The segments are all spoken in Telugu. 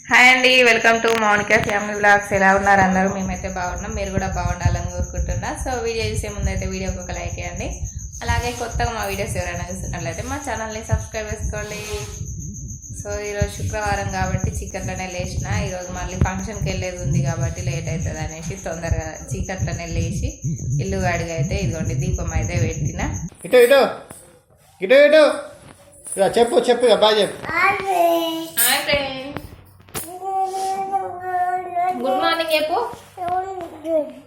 హాయ్ అండి, welcome to Mounika family blogs. ఎలా ఉన్నారు అందరూ? మేమైతే బాగున్నాం, మీరు కూడా బాగుండాలని కోరుకుంటున్నా. సో వీడియో చూసే ముందైతే వీడియోకి ఒక లైక్ చేయండి. అలాగే కొత్తగా మా వీడియోస్ ఎవరైనా చూస్తున్నట్లయితే మా ఛానల్ని సబ్స్క్రైబ్ చేసుకోండి. సో ఈరోజు శుక్రవారం కాబట్టి చీకట్లోనే లేచిన. ఈరోజు మళ్ళీ ఫంక్షన్కి వెళ్ళేది ఉంది కాబట్టి లేట్ అవుతుంది అనేసి తొందరగా చీకట్లోనే లేచి ఇల్లు గాడిగా అయితే ఇదిగోండి దీపం అయితే పెట్టిన. ఇటు ఇటు ఇటు ఇటు చెప్పు చెప్పు బాగా చెప్పు. గుడ్ మార్నింగ్ చెప్పు.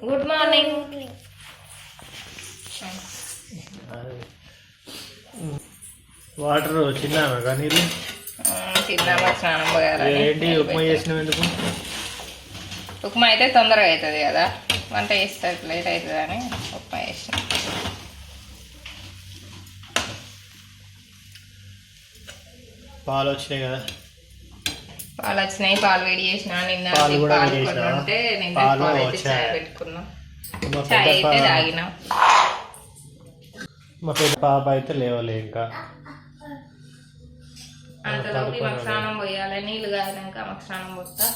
Good morning. వాటర్ చిన్నామా నీళ్ళు చిన్నామా స్నానం పోయాలి. ఏంటి ఉప్మా చేసినావు ఎందుకు? ఉప్మా అయితే తొందరగా అవుతుంది కదా, వంట చేస్తే లేట్ అవుతుంది అని ఉప్మా చేసిన. పాలు వచ్చినాయి కదా? పాలు వచ్చినాయి, పాలు వేడి చేసిన. నిన్న పాలు ఉంటే నిన్న పాలు అయితే చాయ్ పెట్టుకున్నాం, చాయ్ అయితే తాగినాం. మా పెద్ద పాప అయితే లేవలే ఇంకా. అంతలోకి మాకు స్నానం పోయాలి, నీళ్ళు కాగినాక మాకు స్నానం పోస్తా.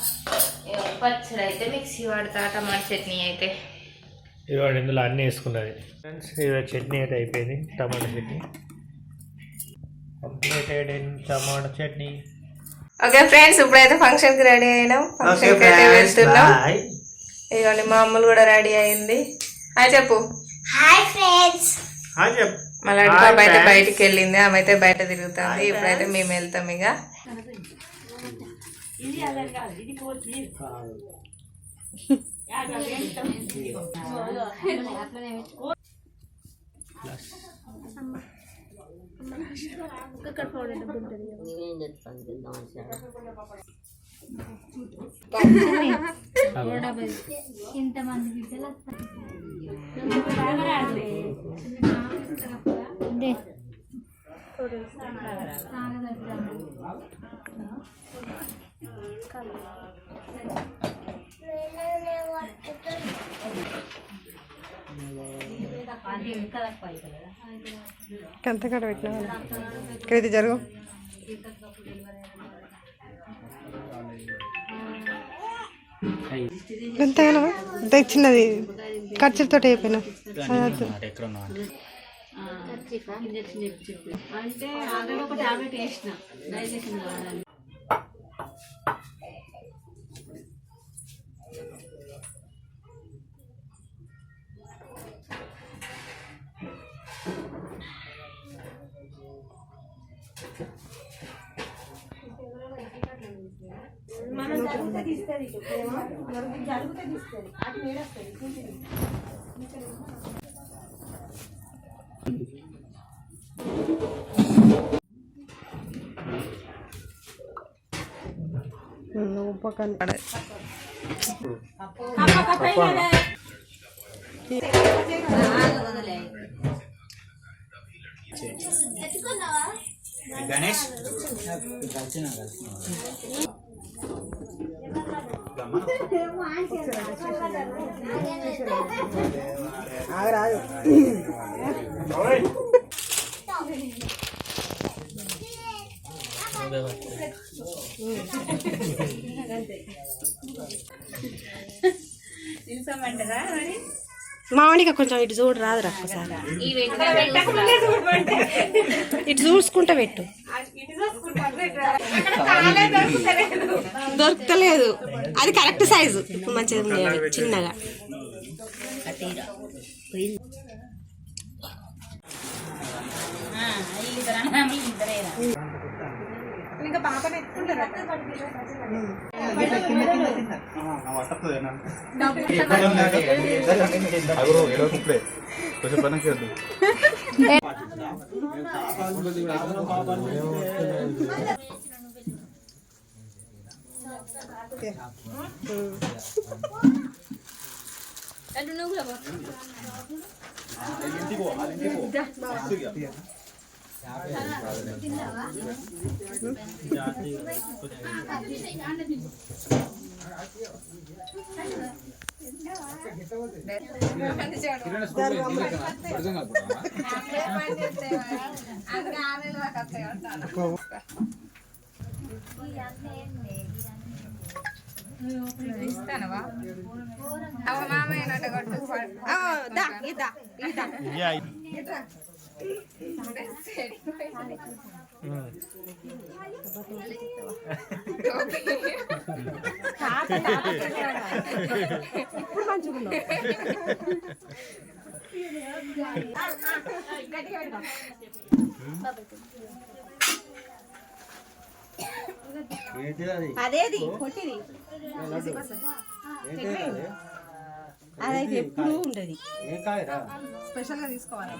పచ్చడి అయితే మిక్సీ వాడతా, టమాటా చట్నీ అయితే ఇవాళ ఇందులో అన్నీ వేసుకున్నది ఫ్రెండ్స్. ఇవాళ చట్నీ అయితే అయిపోయింది, tomato chutney completed in tomato chutney. Okay friends, ఇప్పుడైతే ఫంక్షన్కి రెడీ అయినాం. ఫంక్షన్కి అయితే వెళ్తున్నాం. ఇదిగోండి మా అమ్మలు కూడా రెడీ అయింది. హాయ్ చెప్పు. Hi friends. మా లడ్డు పాప అయితే బయటికి వెళ్ళింది, ఆమె అయితే బయట తిరుగుతుంది. ఇప్పుడైతే మేము వెళ్తాం ఇక. ఇంతమంది బిడ్డలు ఎంత కడ పెట్టినా ఇక్కడైతే జరుగు. ఎంతగానో అంత చిన్నది ఖర్చులతో అయిపోయినా అంటే ఆల్రెడీ ఒక టాబ్లెట్ వేసిన డైజెషన్ కావాలని. గణేష్ ఆగరాదు. మామూలుగా కొంచెం ఇటు చూడు రాదురా ఒకసారి, ఇటు చూసుకుంటా పెట్టు. దొరకలేదు, అది కరెక్ట్ సైజు మంచిగా ఉంది, చిన్నగా. ఇంకా పాపని ఎత్తుకుంటారా? ఇస్తానవా అవ మామయ్య నన్ను కొట్టు అదేది కొట్టిది అదైతే ఎప్పుడు ఉండదు స్పెషల్గా తీసుకోవాలి